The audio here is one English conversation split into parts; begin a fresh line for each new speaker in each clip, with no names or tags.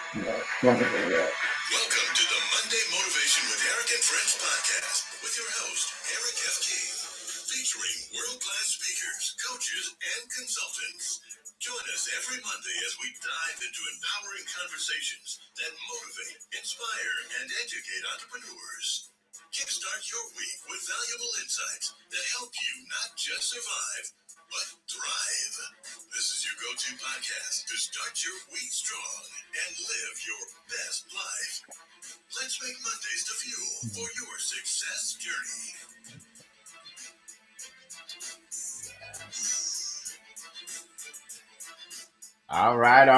Welcome to the Monday Motivation with Eric and Friends podcast with your host, Eric F. King, featuring world-class speakers, coaches, and consultants. Join us every Monday as we dive into empowering conversations that motivate, inspire, and educate entrepreneurs. Kickstart your week with valuable insights that help you not just survive, but thrive. This is your go-to podcast to start your week strong and live your best life. Let's make Mondays the fuel for your success journey.
All right.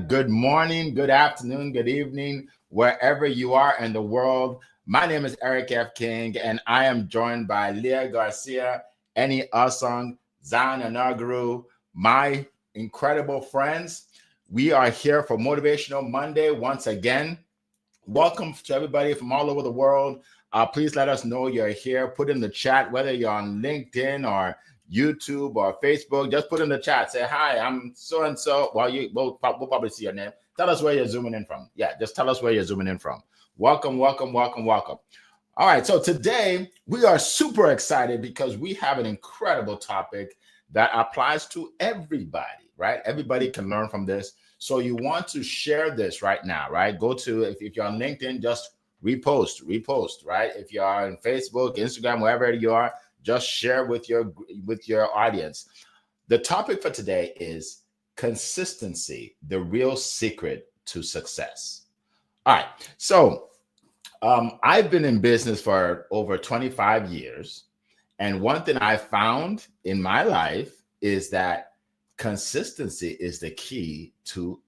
Good morning, good afternoon, good evening, wherever you are in the world. My name is Eric F. King, and I am joined by Leah Garcia, Eni Asong, Zan Anaguru, my incredible friends. We are here for Motivational Monday once again. Welcome to everybody from all over the world. Please let us know you're here. Put in the chat, whether you're on LinkedIn or YouTube or Facebook, just put in the chat. Say, hi, I'm so-and-so. Well, we'll probably see your name. Tell us where you're zooming in from. Yeah, just tell us where you're zooming in from. Welcome. All right, so today we are super excited because we have an incredible topic that applies to everybody, right? Everybody can learn from this. So you want to share this right now, right? Go to, if you're on LinkedIn, just repost, right? If you're on Facebook, Instagram, wherever you are, just share with your audience. The topic for today is consistency, the real secret to success. All right, so I've been in business for over 25 years. And one thing I found in my life is that consistency is the key to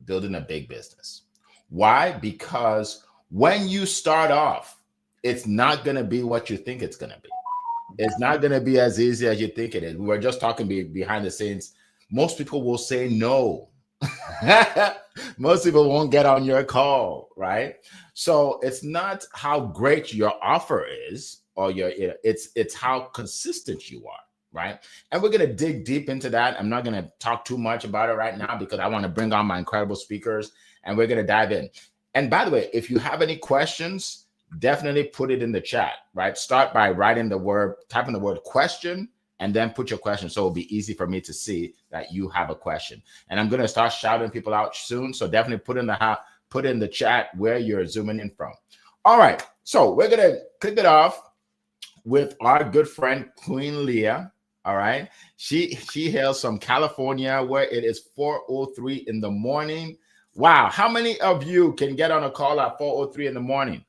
building a big business. Why? Because when you start off, it's not going to be what you think it's going to be. It's not going to be as easy as you think it is. We were just talking behind the scenes. Most people will say no. Most people won't get on your call, right? So it's not how great your offer is, or it's how consistent you are, right? And we're going to dig deep into that. I'm not going to talk too much about it right now because I want to bring on my incredible speakers and we're going to dive in. And by the way, if you have any questions, definitely put it in the chat, right? Start by typing the word question, and then put your question so it'll be easy for me to see that you have a question. And I'm going to start shouting people out soon. So definitely put in the chat where you're zooming in from. All right. So we're going to kick it off with our good friend, Queen Leah. All right. She hails from California, where it is 4:03 in the morning. Wow. How many of you can get on a call at 4:03 in the morning?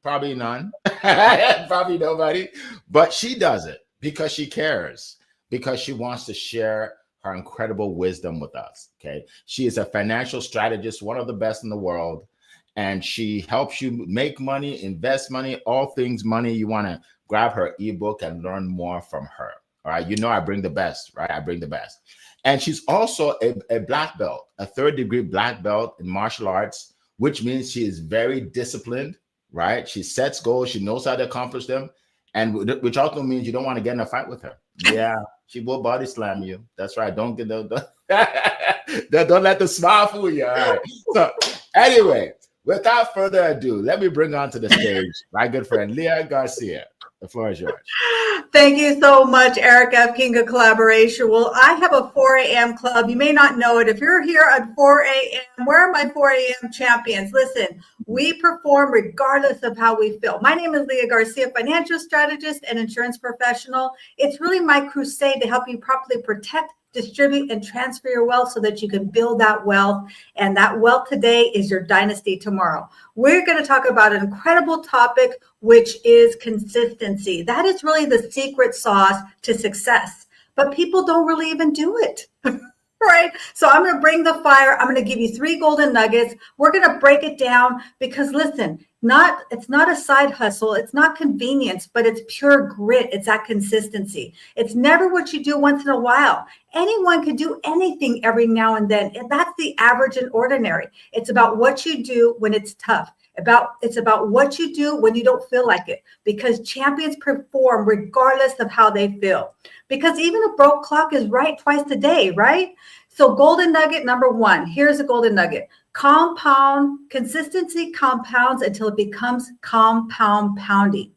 Probably none. Probably nobody. But she does it because she cares, because she wants to share her incredible wisdom with us. Okay. She is a financial strategist, one of the best in the world. And she helps you make money, invest money, all things money. You want to grab her ebook and learn more from her. All right. You know, I bring the best, right? I bring the best. And she's also a black belt, a 3rd-degree black belt in martial arts, which means she is very disciplined, right? She sets goals. She knows how to accomplish them. And which also means you don't want to get in a fight with her. Yeah, she will body slam you. That's right. Don't don't let the smile fool you. All right. So anyway, without further ado, let me bring on to the stage my good friend Leah Garcia. The floor is yours.
Thank you so much, Eric F. King of Collaboration. Well, I have a 4 a.m. club. You may not know it. If you're here at 4 a.m., where are my 4 a.m. champions? Listen, we perform regardless of how we feel. My name is Leah Garcia, financial strategist and insurance professional. It's really my crusade to help you properly protect, distribute, and transfer your wealth so that you can build that wealth. And that wealth today is your dynasty tomorrow. We're going to talk about an incredible topic, which is consistency. That is really the secret sauce to success. But people don't really even do it. Right? So I'm going to bring the fire. I'm going to give you 3 golden nuggets. We're going to break it down because listen, it's not a side hustle. It's not convenience, but it's pure grit. It's that consistency. It's never what you do once in a while. Anyone can do anything every now and then. And that's the average and ordinary. It's about what you do when it's tough. It's about what you do when you don't feel like it, because champions perform regardless of how they feel. Because even a broke clock is right twice a day, right? So golden nugget number one, here's a golden nugget. Consistency compounds until it becomes compound pounding.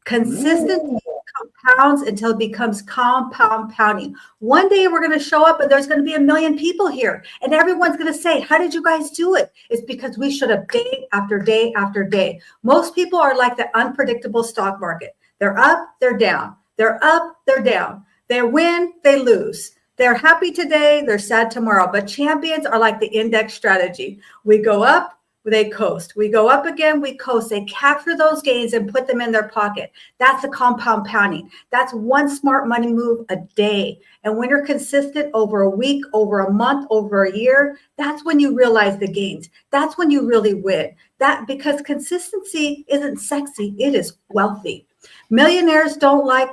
Consistency compounds until it becomes compound pounding. One day we're going to show up and there's going to be 1 million people here and everyone's going to say, how did you guys do it? It's because we showed up day after day after day. Most people are like the unpredictable stock market. They're up, they're down. They're up, they're down. They win, they lose. They're happy today, they're sad tomorrow. But champions are like the index strategy. We go up, they coast. We go up again, we coast. They capture those gains and put them in their pocket. That's the compound pounding. That's one smart money move a day. And when you're consistent over a week, over a month, over a year, that's when you realize the gains. That's when you really win. That because consistency isn't sexy, it is wealthy. Millionaires don't like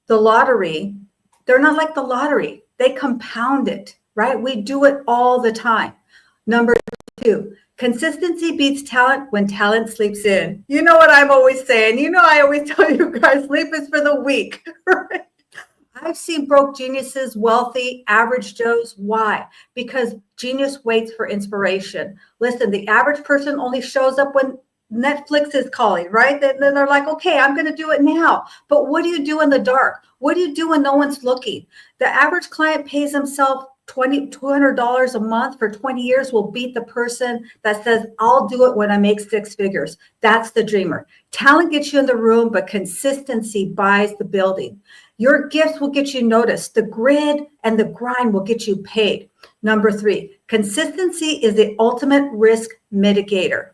the lottery. They're not like the lottery. They compound it, right? We do it all the time. Number two, consistency beats talent when talent sleeps in. You know what I'm always saying. You know, I always tell you guys, sleep is for the weak, right? I've seen broke geniuses, wealthy, average Joes. Why? Because genius waits for inspiration. Listen, the average person only shows up when Netflix is calling, right? Then they're like, okay, I'm going to do it now. But what do you do in the dark? What do you do when no one's looking? The average client pays himself $200 a month for 20 years will beat the person that says, I'll do it when I make 6 figures. That's the dreamer. Talent gets you in the room, but consistency buys the building. Your gifts will get you noticed. The grid and the grind will get you paid. Number 3, consistency is the ultimate risk mitigator.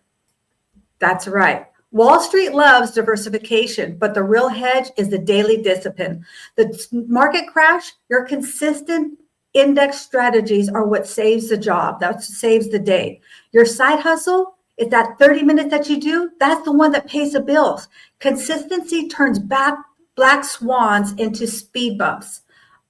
That's right. Wall Street loves diversification, but the real hedge is the daily discipline. The market crash, your consistent index strategies are what saves the job. That saves the day. Your side hustle is that 30 minutes that you do. That's the one that pays the bills. Consistency turns black swans into speed bumps.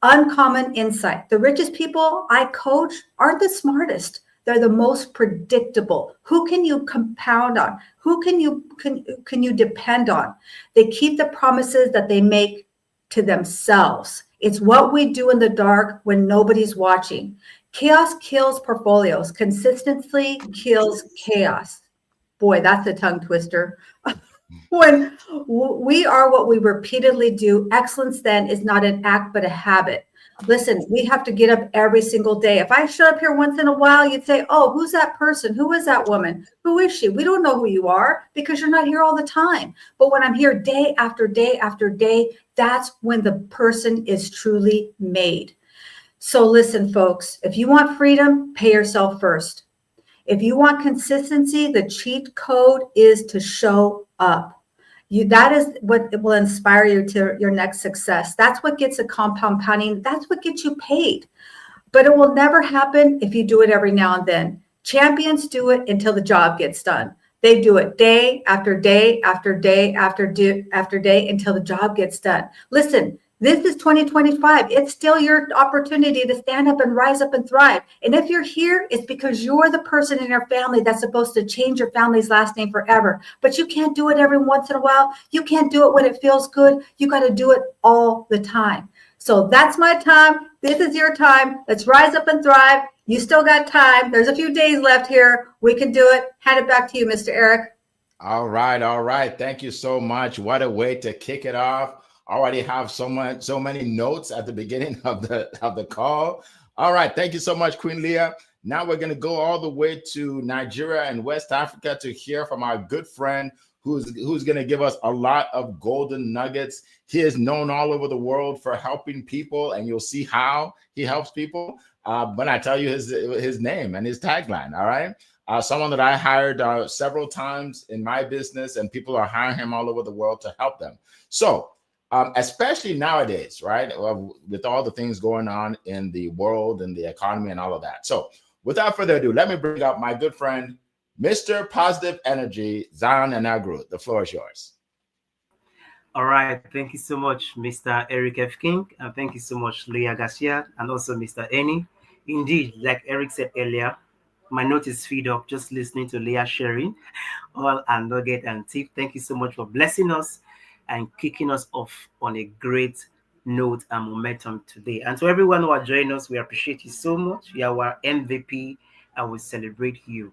Uncommon insight. The richest people I coach aren't the smartest. They're the most predictable. Who can you compound on? Who can you depend on? They keep the promises that they make to themselves. It's what we do in the dark when nobody's watching. Chaos kills portfolios. Consistency kills chaos. Boy, that's a tongue twister. When we are what we repeatedly do, excellence then is not an act but a habit. Listen, we have to get up every single day. If I showed up here once in a while, you'd say, oh, who's that person? Who is that woman? Who is she? We don't know who you are because you're not here all the time. But when I'm here day after day after day, that's when the person is truly made. So listen, folks, if you want freedom, pay yourself first. If you want consistency, the cheat code is to show up. That is what will inspire you to your next success. That's what gets a compound pounding. That's what gets you paid. But it will never happen if you do it every now and then. Champions do it until the job gets done. They do it day after day after day after day until the job gets done. Listen, this is 2025. It's still your opportunity to stand up and rise up and thrive. And if you're here, it's because you're the person in your family that's supposed to change your family's last name forever. But you can't do it every once in a while. You can't do it when it feels good. You got to do it all the time. So that's my time. This is your time. Let's rise up and thrive. You still got time. There's a few days left here. We can do it. Hand it back to you, Mr. Eric.
All right. Thank you so much. What a way to kick it off. Already have so many notes at the beginning of the call. All right, thank you so much, Queen Leah. Now we're going to go all the way to Nigeria and West Africa to hear from our good friend who's going to give us a lot of golden nuggets. He is known all over the world for helping people, and you'll see how he helps people when I tell you his name and his tagline. All right. Someone that I hired several times in my business, and people are hiring him all over the world to help them. So especially nowadays, right, with all the things going on in the world and the economy and all of that. So without further ado, let me bring up my good friend, Mr. Positive Energy, Zion Anagru. The floor is yours.
All right. Thank you so much, Mr. Eric F. King. And thank you so much, Leah Garcia, and also Mr. Eni. Indeed, like Eric said earlier, my note is filled up just listening to Leah sharing all and nugget and tip. Thank you so much for blessing us and kicking us off on a great note and momentum today. And to everyone who are joining us, we appreciate you so much. You are our MVP and we celebrate you.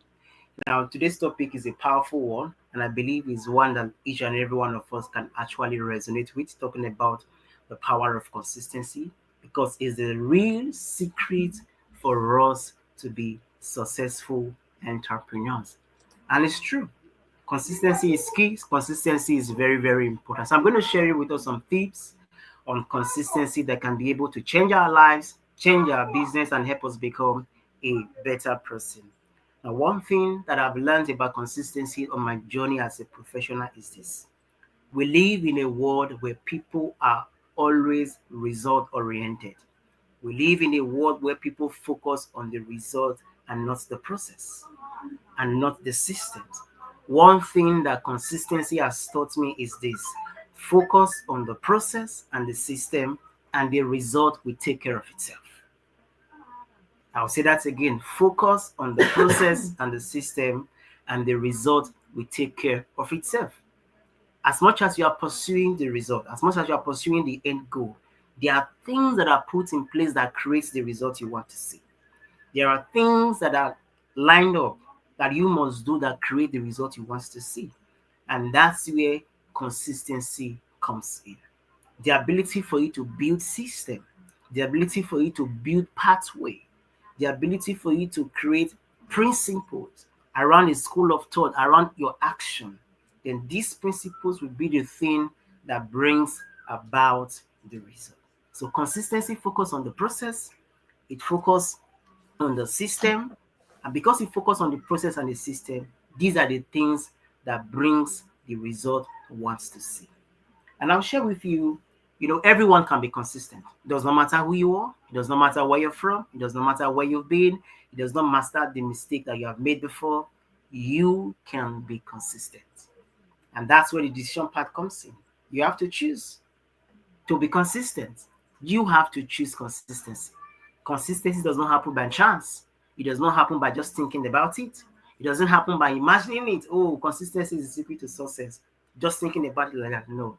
Now, today's topic is a powerful one, and I believe is one that each and every one of us can actually resonate with, talking about the power of consistency, because it's the real secret for us to be successful entrepreneurs. And it's true. Consistency is key. Consistency is very, very important. So I'm going to share with us some tips on consistency that can be able to change our lives, change our business, and help us become a better person. Now, one thing that I've learned about consistency on my journey as a professional is this. We live in a world where people are always result oriented. We live in a world where people focus on the result and not the process and not the systems. One thing that consistency has taught me is this: focus on the process and the system, and the result will take care of itself. I'll say that again: focus on the process and the system, and the result will take care of itself. As much as you are pursuing the result, as much as you are pursuing the end goal, there are things that are put in place that creates the result you want to see. There are things that are lined up that you must do that create the result you want to see. And that's where consistency comes in. The ability for you to build system, the ability for you to build pathway, the ability for you to create principles around a school of thought, around your action, then these principles will be the thing that brings about the result. So consistency focus on the process, it focus on the system, and because you focus on the process and the system, these are the things that brings the result wants to see. And I'll share with you, everyone can be consistent. It does not matter who you are. It does not matter where you're from. It does not matter where you've been. It does not matter the mistake that you have made before. You can be consistent. And that's where the decision part comes in. You have to choose to be consistent. You have to choose consistency. Consistency does not happen by chance. It does not happen by just thinking about it. It doesn't happen by imagining it. Oh, consistency is the secret to success. Just thinking about it like that. No.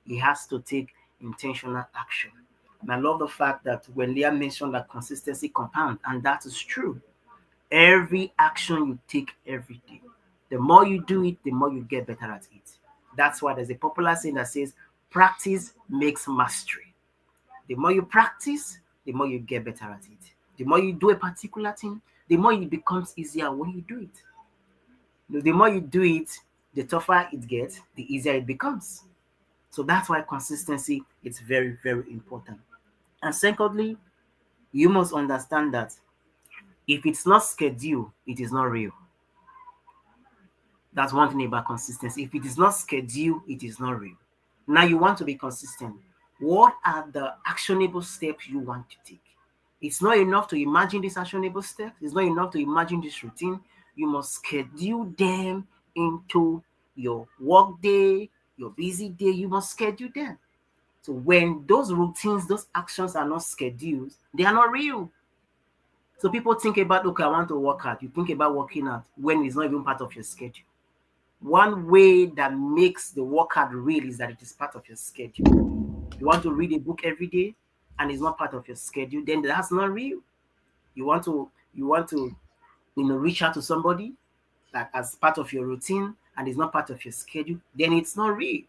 It has to take intentional action. And I love the fact that when Leah mentioned that consistency compounds, and that is true. Every action you take every day, the more you do it, the more you get better at it. That's why there's a popular saying that says, practice makes mastery. The more you practice, the more you get better at it. The more you do a particular thing, the more it becomes easier when you do it. The more you do it, the tougher it gets, the easier it becomes. So that's why consistency is very, very important. And secondly, you must understand that if it's not scheduled, it is not real. That's one thing about consistency. If it is not scheduled, it is not real. Now you want to be consistent. What are the actionable steps you want to take? It's not enough to imagine these actionable steps. It's not enough to imagine this routine. You must schedule them into your work day, your busy day. You must schedule them. So when those routines, those actions are not scheduled, they are not real. So people think about, okay, I want to work out. You think about working out when it's not even part of your schedule. One way that makes the workout real is that it is part of your schedule. You want to read a book every day and it's not part of your schedule, then that's not real. You want to reach out to somebody like as part of your routine and it's not part of your schedule, then it's not real.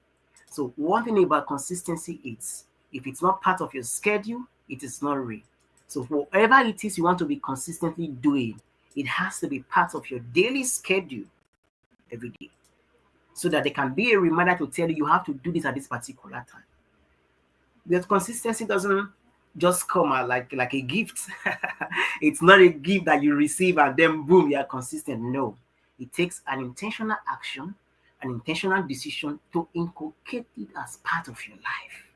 So one thing about consistency is if it's not part of your schedule, it is not real. So whatever it is you want to be consistently doing, it has to be part of your daily schedule every day, so that there can be a reminder to tell you have to do this at this particular time. Because consistency doesn't just come out like a gift. It's not a gift that you receive and then boom, you are consistent. No, it takes an intentional action, an intentional decision to inculcate it as part of your life,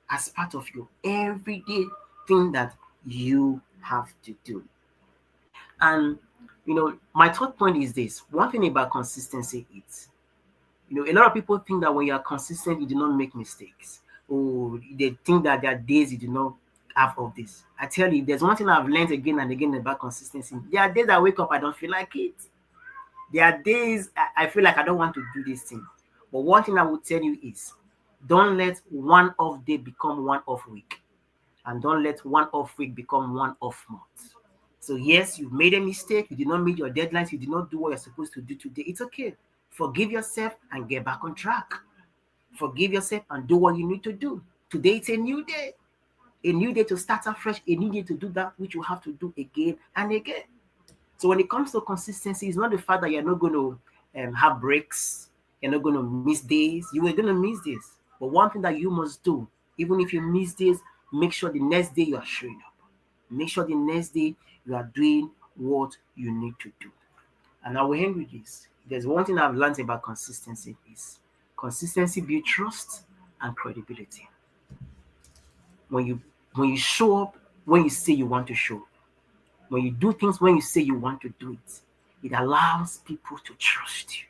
as part of your everyday thing that you have to do. And my third point is this. One thing about consistency is, a lot of people think that when you are consistent, you do not make mistakes. Or they think that there are days you do not have of this. I tell you, there's one thing I've learned again and again about consistency. There are days I wake up, I don't feel like it. There are days I feel like I don't want to do this thing. But one thing I will tell you is, Don't let one off day become one off week. And don't let one off week become one off month. So yes, you made a mistake. You did not meet your deadlines. You did not do what you're supposed to do today. It's okay. Forgive yourself and get back on track. Forgive yourself and do what you need to do. Today it's a new day. A new day to start afresh. A new day to do that which you have to do again and again. So when it comes to consistency, it's not the fact that you're not going to have breaks. You're not going to miss days. You are going to miss days. But one thing that you must do, even if you miss days, make sure the next day you are showing up. Make sure the next day you are doing what you need to do. And I will end with this. There's one thing I've learned about consistency is consistency builds trust and credibility. When you show up when you say you want to show up, when you do things when you say you want to do it, it allows people to trust you.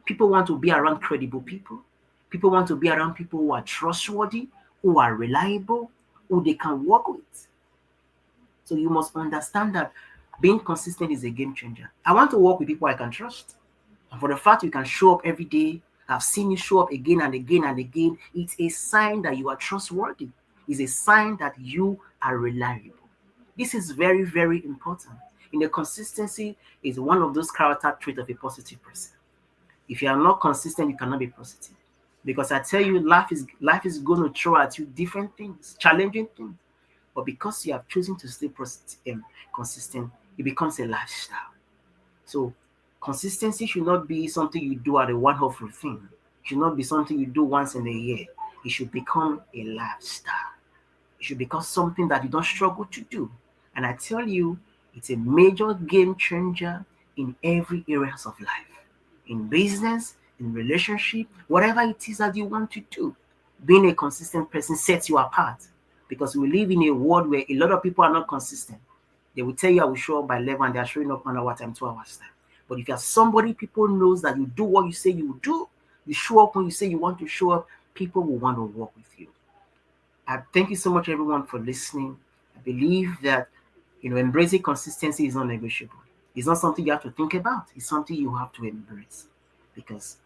People want to be around credible people. People want to be around people who are trustworthy, who are reliable, who they can work with. So you must understand that being consistent is a game changer. I want to work with people I can trust. And for the fact you can show up every day, I've seen you show up again and again and again, it's a sign that you are trustworthy. It's a sign that you are reliable. This is very, very important. Consistency is one of those character traits of a positive person. If you are not consistent, you cannot be positive. Because I tell you, life is going to throw at you different things, challenging things. But because you have chosen to stay consistent, it becomes a lifestyle. So consistency should not be something you do at a one-off thing. It should not be something you do once in a year. It should become a lifestyle. It should become something that you don't struggle to do. And I tell you, it's a major game changer in every areas of life. In business, in relationship, whatever it is that you want to do. Being a consistent person sets you apart. Because we live in a world where a lot of people are not consistent. They will tell you I will show up by 11 and they are showing up 1 hour time, 2 hours time. But if you are somebody people knows that you do what you say you will do, you show up when you say you want to show up, people will want to work with you. I thank you so much everyone for listening. I believe that embracing consistency is not negotiable. It's not something you have to think about. It's something you have to embrace. Because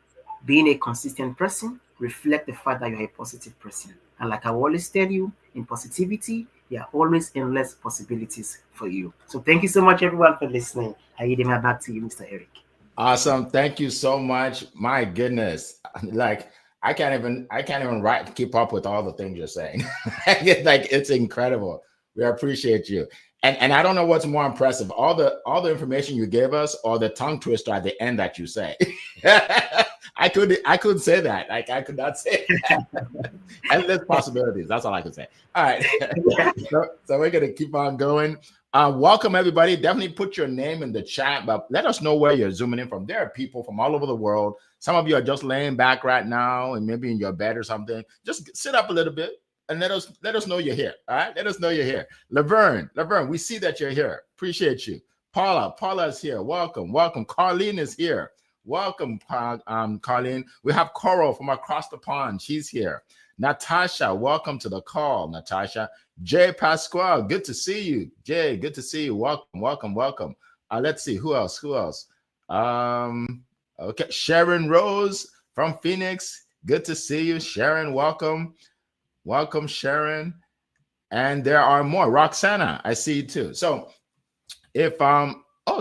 being a consistent person reflects the fact that you're a positive person. And like I always tell you, in positivity, there are always endless possibilities for you. So thank you so much, everyone, for listening. I yield my back to you, Mr. Eric.
Awesome. Thank you so much. My goodness. Like I can't even keep up with all the things you're saying. It's incredible. We appreciate you. And I don't know what's more impressive, all the information you gave us or the tongue twister at the end that you say. I couldn't say that. Like I could not say that. Endless possibilities. That's all I can say. All right. So we're gonna keep on going. Welcome everybody. Definitely put your name in the chat, but let us know where you're zooming in from. There are people from all over the world. Some of you are just laying back right now and maybe in your bed or something. Just sit up a little bit. And let us know you're here. All right. Let us know you're here. Laverne, we see that you're here. Appreciate you. Paula is here. Welcome. Carlene is here. Welcome, Carlene. We have Coral from across the pond. She's here. Natasha, welcome to the call, Natasha. Jay Pasquale, good to see you. Jay, good to see you. Welcome. Let's see, who else? Okay, Sharon Rose from Phoenix. Good to see you, Sharon. Welcome, Sharon. And there are more. Roxana, I see you too. So if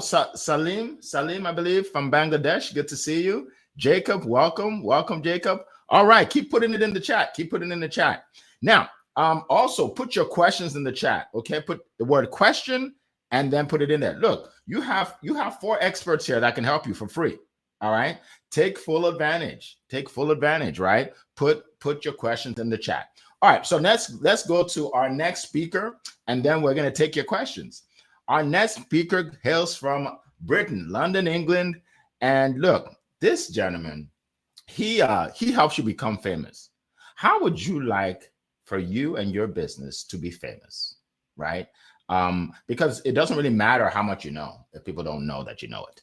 Salim, I believe, from Bangladesh, good to see you. Jacob, welcome, Jacob. All right, keep putting it in the chat. Now, also put your questions in the chat. Okay, put the word question and then put it in there. Look, you have 4 experts here that can help you for free. All right, take full advantage. Right? Put your questions in the chat. All right, so let's go to our next speaker, and then we're going to take your questions. Our next speaker hails from Britain, London, England, and look, this gentleman, he helps you become famous. How would you like for you and your business to be famous, right? Because it doesn't really matter how much you know if people don't know that you know it,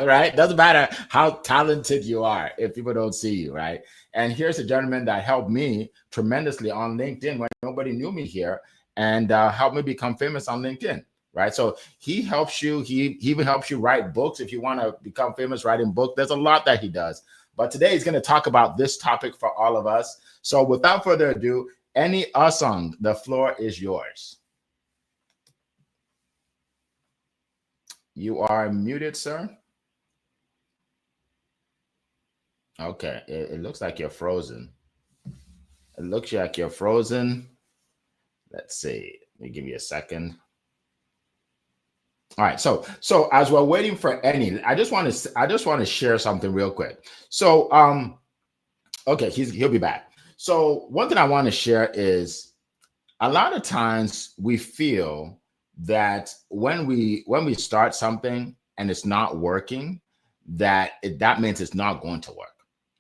right? Doesn't matter how talented you are if people don't see you, right? And here's a gentleman that helped me tremendously on LinkedIn when nobody knew me here, and helped me become famous on LinkedIn, right? So he helps you. He even helps you write books if you want to become famous writing books. There's a lot that he does. But today he's going to talk about this topic for all of us. So without further ado, Eni Osong, the floor is yours. You are muted, sir. Okay, it looks like you're frozen. It looks like you're frozen. Let's see. Let me give you a second. All right. So as we're waiting for Eni, I just want to share something real quick. So okay, he'll be back. So one thing I want to share is a lot of times we feel that when we start something and it's not working, that means it's not going to work,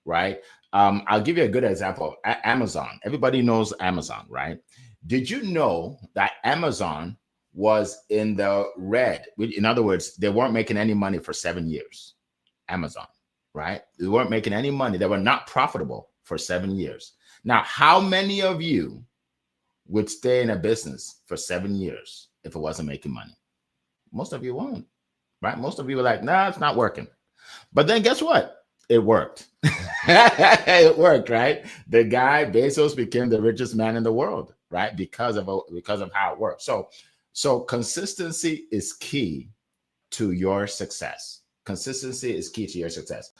right? I'll give you a good example. Amazon. Everybody knows Amazon, right? Did you know that Amazon was in the red? In other words, they weren't making any money for 7 years. Amazon, right? They weren't making any money. They were not profitable for 7 years. Now, how many of you would stay in a business for 7 years if it wasn't making money? Most of you won't, right? Most of you were like, nah, it's not working. But then guess what? It worked. It worked, right? The guy, Bezos, became the richest man in the world, right? Because of how it works. So consistency is key to your success. Consistency is key to your success.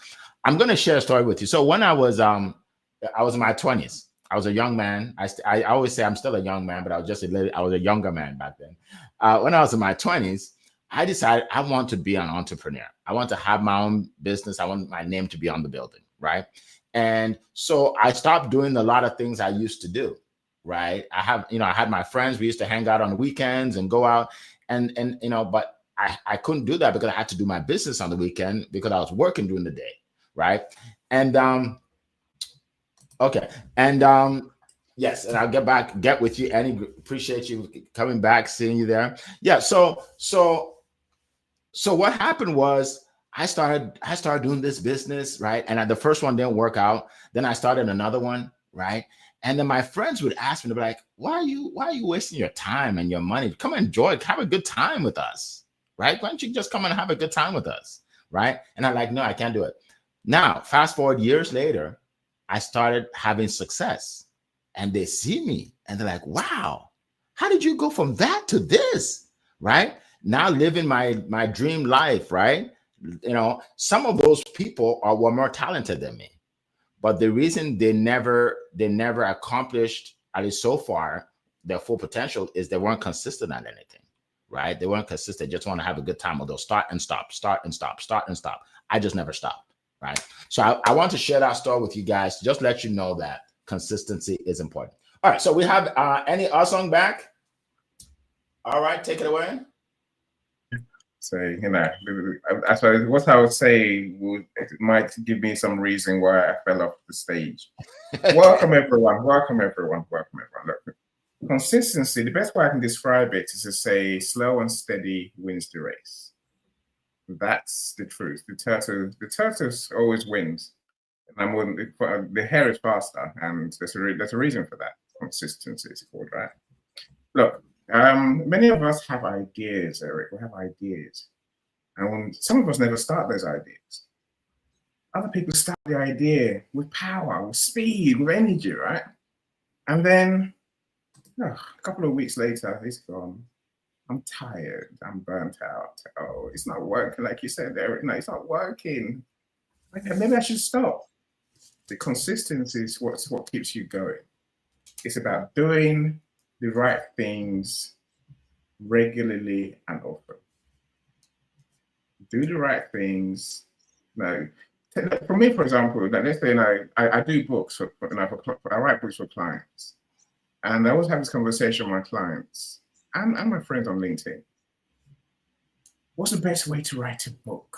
I'm going to share a story with you. So when I was in my 20s, I was a young man. I always say I'm still a young man, but I was a younger man back then. When I was in my 20s, I decided I want to be an entrepreneur. I want to have my own business. I want my name to be on the building, right? And so I stopped doing a lot of things I used to do, right? I had my friends. We used to hang out on the weekends and go out, and but I couldn't do that because I had to do my business on the weekend because I was working during the day, right? And okay, and yes, and I'll get with you, Annie. Appreciate you coming back, seeing you there. Yeah, so what happened was I started doing this business, right? And the first one didn't work out. Then I started another one, right? And then my friends would ask me, they'd be like, why are you wasting your time and your money? Come enjoy, have a good time with us, right? Why don't you just come and have a good time with us, right? And I'm like, no, I can't do it. Now, fast forward years later, I started having success, and they see me and they're like, wow, how did you go from that to this, right? Now living my dream life, right? Some of those people were more talented than me, but the reason they never accomplished, at least so far, their full potential is they weren't consistent at anything, right? They weren't consistent. Just want to have a good time, or they'll start and stop, start and stop, start and stop. I just never stopped, right? So I want to share that story with you guys, just let you know that consistency is important. All right, so we have Eni Osong back. All right, take it away.
So, I suppose what I would say might give me some reason why I fell off the stage. Welcome, everyone. Welcome, everyone. Welcome, everyone. Look, consistency, the best way I can describe it is to say slow and steady wins the race. That's the truth. The tortoise always wins. And the hare is faster, and there's a reason for that. Consistency is called, right? Look, many of us have ideas, Eric. We have ideas. And some of us never start those ideas. Other people start the idea with power, with speed, with energy, right? And then a couple of weeks later, it's gone. I'm tired. I'm burnt out. Oh, it's not working, like you said, Eric. No, it's not working. Okay, maybe I should stop. The consistency is what keeps you going. It's about doing the right things regularly and often. Do the right things. No, for me, for example, let's say I do books I write books for clients, and I always have this conversation with my clients and my friends on LinkedIn. What's the best way to write a book?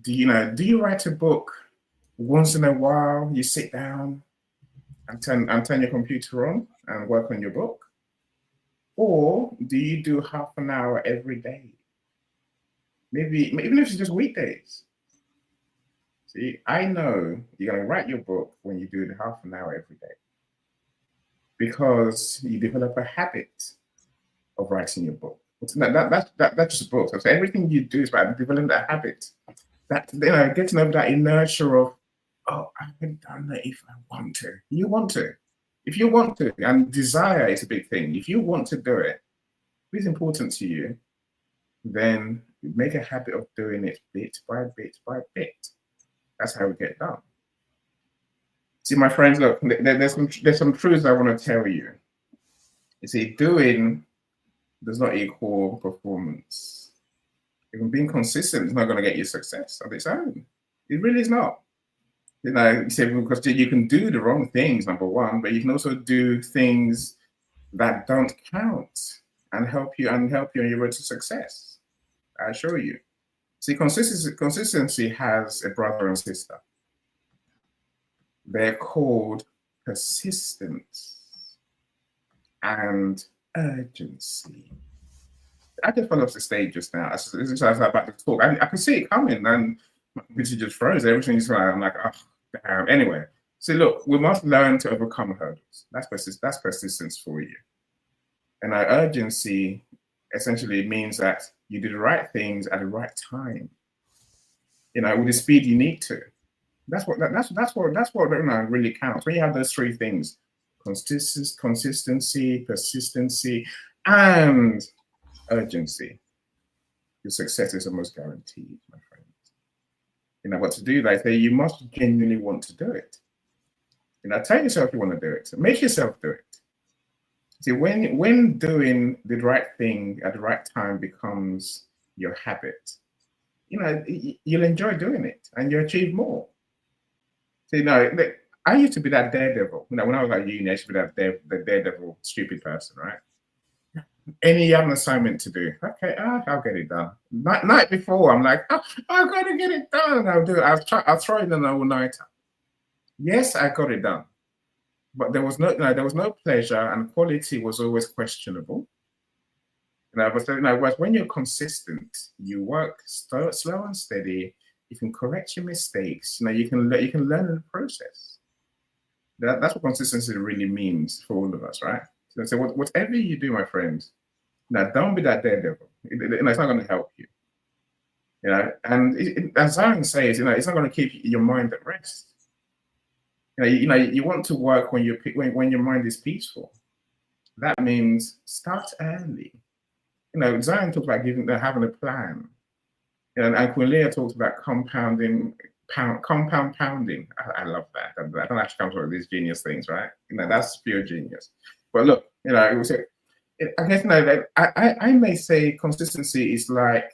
Do you write a book once in a while? You sit down and turn your computer on and work on your book? Or do you do half an hour every day? Maybe even if it's just weekdays. See, I know you're going to write your book when you do the half an hour every day, because you develop a habit of writing your book. That's just a book. So everything you do is about developing that habit. Getting over that inertia of oh, I haven't done that if I want to. You want to. If you want to, and desire is a big thing. If you want to do it, if it's important to you, then make a habit of doing it bit by bit by bit. That's how we get done. See, my friends, look, there's some truths I want to tell you. You see, doing does not equal performance. Even being consistent is not going to get you success on its own. It really is not. You know, you say, because you can do the wrong things, number one, but you can also do things that don't count and help you on your road to success. I assure you. See, consistency has a brother and sister. They're called persistence and urgency. I just fell off the stage just now. As I was about to talk, I could see it coming, and which just froze. Everything's like, I'm like, oh, damn. Anyway, so look, we must learn to overcome hurdles. That's persistence for you. And our urgency essentially means that you do the right things at the right time. You know, with the speed you need to. That's what really counts. When you have those three things: consistency, persistency, and urgency, your success is almost guaranteed, my friend. You know what to do? Like, you must genuinely want to do it. You know, tell yourself you want to do it. Make yourself do it. See, when doing the right thing at the right time becomes your habit, you know, you'll enjoy doing it and you achieve more. So, you know, I used to be that daredevil. You know, when I was at uni, I used to be the daredevil, stupid person, right? You have an assignment to do. Okay, I'll get it done. Night before, I'm like, oh, I've got to get it done. I'll do it. I'll throw it in an all-nighter. Yes, I got it done. But there was no pleasure, and quality was always questionable. You know, but when you're consistent, you work slow and steady. You can correct your mistakes. You know, you can learn in the process. That's what consistency really means for all of us, right? So whatever you do, my friends, now don't be that daredevil. It's not going to help you. You know, and as Zion says, you know, it's not going to keep your mind at rest. You know, you want to work when your mind is peaceful. That means start early. You know, Zion talks about having a plan. You know, and Queen Leah talks about compound pounding. I love that. I don't actually come up with these genius things, right? You know, that's pure genius. But look, you know, I guess, you know, I may say consistency is like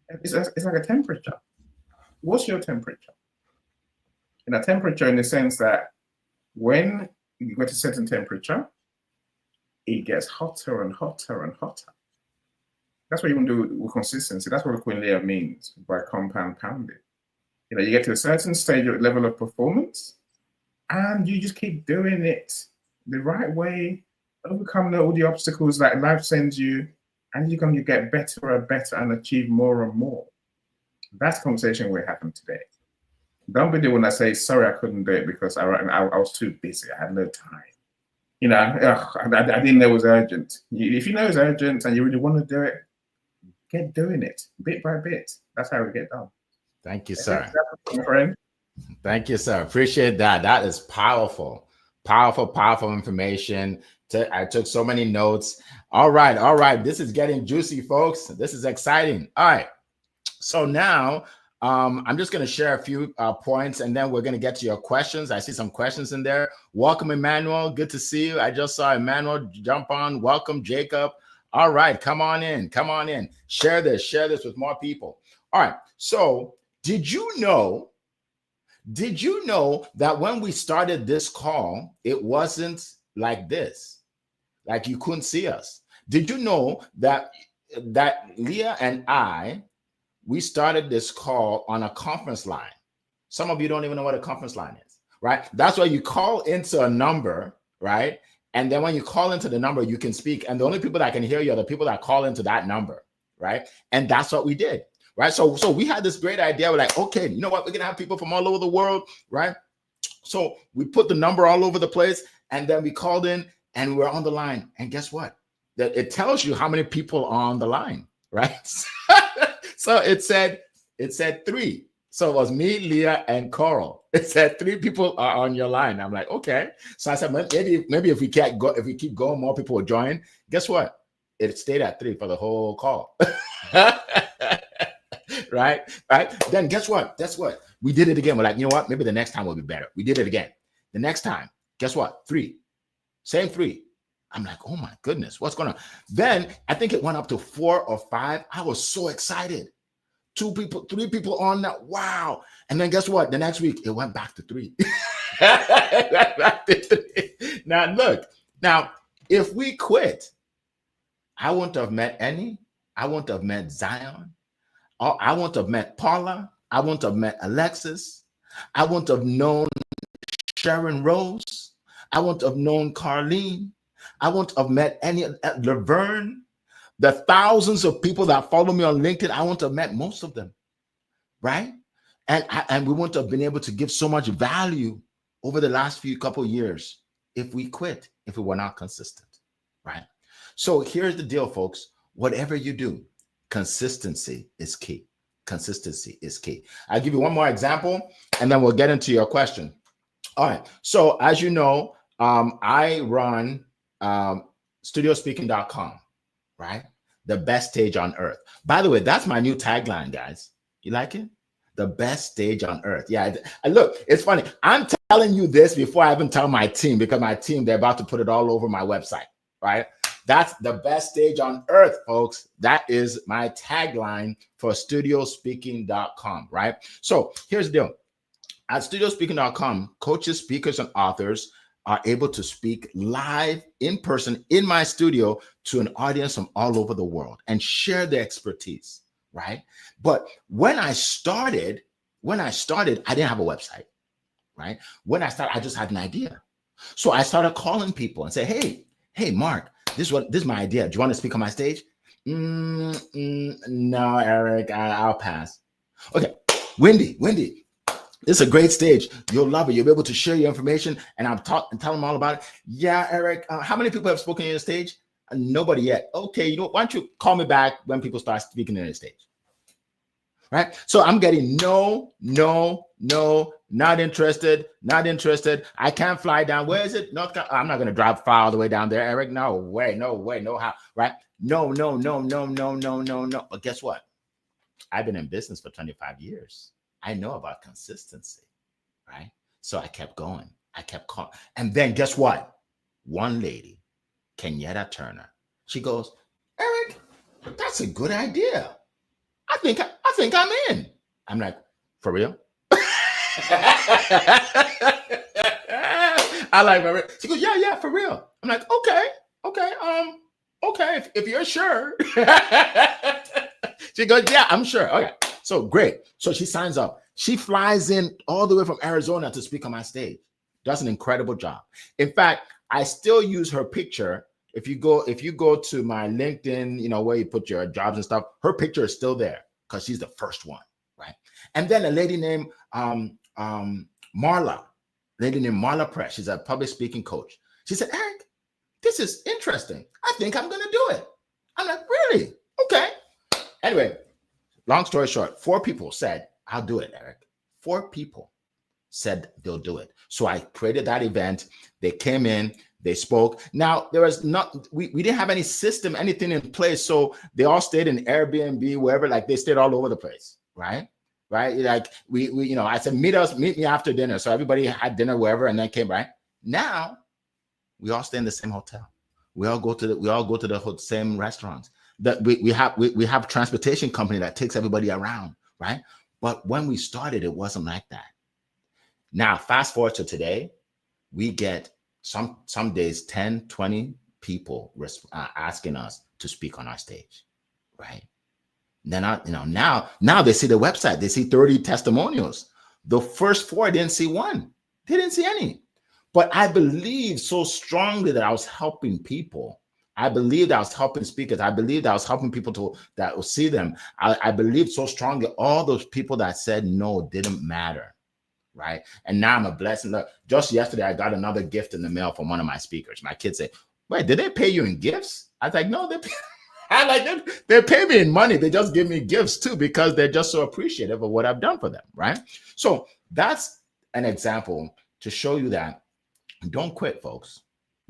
it's like a temperature. What's your temperature? In a temperature, in the sense that when you get to a certain temperature, it gets hotter and hotter and hotter. That's what you want to do with consistency. That's what Queen Leah means by compound pounding. You know, you get to a certain stage or level of performance, and you just keep doing it the right way, overcome all the obstacles that life sends you, and you're going to get better and better and achieve more and more. That's the conversation we're having today. Don't be the one that says, sorry, I couldn't do it because I was too busy. I had no time. You know, I didn't know it was urgent. If you know it's urgent and you really want to do it, get doing it bit by bit. That's how we get done.
Thank you, sir.
My friend.
Thank you, sir. Appreciate that. That is powerful, powerful information. I took so many notes. All right. This is getting juicy, folks. This is exciting. All right. So now, I'm just going to share a few points, and then we're going to get to your questions. I see some questions in there. Welcome, Emmanuel. Good to see you. I just saw Emmanuel jump on. Welcome, Jacob. All right, come on in. Share this with more people. All right. So did you know that when we started this call, it wasn't like this? Like you couldn't see us. Did you know that Leah and I, we started this call on a conference line? Some of you don't even know what a conference line is, right? That's why you call into a number, right? And then when you call into the number, you can speak. And the only people that can hear you are the people that call into that number, right? And that's what we did, right? So we had this great idea. We're like, okay, you know what? We're going to have people from all over the world, right? So we put the number all over the place, and then we called in and we're on the line. And guess what? That it tells you how many people are on the line, right? So it said 3. So it was me, Leah, and Coral. It said 3 people are on your line. I'm like, okay. So I said, maybe if we can't go, if we keep going, more people will join. Guess what? It stayed at 3 for the whole call. Right? Then guess what? We did it again. We're like, you know what? Maybe the next time will be better. We did it again. The next time, guess what? 3. Same 3. I'm like, oh my goodness, what's going on? Then I think it went up to 4 or 5. I was so excited. 2 people, 3 people on that. Wow. And then guess what? The next week, it went back to 3. Now, look. Now, if we quit, I wouldn't have met Annie. I wouldn't have met Zion. I wouldn't have met Paula. I wouldn't have met Alexis. I wouldn't have known Sharon Rose. I wouldn't have known Carlene. I wouldn't have met any Laverne. The thousands of people that follow me on LinkedIn, I wouldn't have met most of them, right? And we wouldn't have been able to give so much value over the last couple of years if we quit, if we were not consistent, right? So here's the deal, folks. Whatever you do, consistency is key. Consistency is key. I'll give you one more example, and then we'll get into your question. All right. So as you know, I run studiospeaking.com, right? The best stage on earth. By the way, that's my new tagline, guys. You like it? The best stage on earth. Yeah. Look, it's funny. I'm telling you this before I even tell my team, because my team, they're about to put it all over my website, right? That's the best stage on earth, folks. That is my tagline for studiospeaking.com, right? So here's the deal. At studiospeaking.com, coaches, speakers, and authors are able to speak live in person in my studio to an audience from all over the world and share their expertise, right? But when I started, I didn't have a website, right? When I started, I just had an idea. So I started calling people and say, hey, Mark, this is my idea. Do you want to speak on my stage? No, Eric, I'll pass. Okay, Wendy, this is a great stage. You'll love it. You'll be able to share your information, and I'll talk and tell them all about it. Yeah, Eric, how many people have spoken on your stage? Nobody yet. Okay, why don't you call me back when people start speaking on your stage? Right? So I'm getting no, not interested. I can't fly down. Where is it? I'm not going to drive far all the way down there, Eric. No way, no how, right? No. But guess what? I've been in business for 25 years. I know about consistency, right? So I kept going. I kept calling. And then guess what? One lady, Kenyatta Turner, she goes, Eric, that's a good idea. I think I'm in. I'm like, for real? I like, for real. She goes, yeah, for real. I'm like, okay, if you're sure. She goes, yeah, I'm sure. Okay, so great. So she signs up. She flies in all the way from Arizona to speak on my stage. Does an incredible job. In fact, I still use her picture. If you go to my LinkedIn, where you put your jobs and stuff, her picture is still there because she's the first one, right? And then a lady named Marla Press. She's a public speaking coach. She said, Eric, this is interesting. I think I'm going to do it. I'm like, really? Okay. Anyway, long story short, 4 people said, I'll do it, Eric. 4 people said they'll do it. So I created that event. They came in, they spoke. Now, there was we didn't have any system, anything in place. So they all stayed in Airbnb, wherever, like they stayed all over the place, right? Right? Like we I said, meet me after dinner. So everybody had dinner wherever and then came, right? Now we all stay in the same hotel. We all go to the same restaurants. That we have a transportation company that takes everybody around, right? But when we started, it wasn't like that. Now, fast forward to today, we get some days 10, 20 people asking us to speak on our stage, right? They're not, now they see the website, they see 30 testimonials. The first 4 didn't see one. They didn't see any. But I believed so strongly that I was helping people. I believed I was helping speakers. I believed I was helping people that will see them. I believed so strongly all those people that said no didn't matter, right? And now I'm a blessing. Look, just yesterday, I got another gift in the mail from one of my speakers. My kids say, wait, did they pay you in gifts? I was like, no, they pay me in money. They just give me gifts too because they're just so appreciative of what I've done for them, right? So that's an example to show you that don't quit, folks.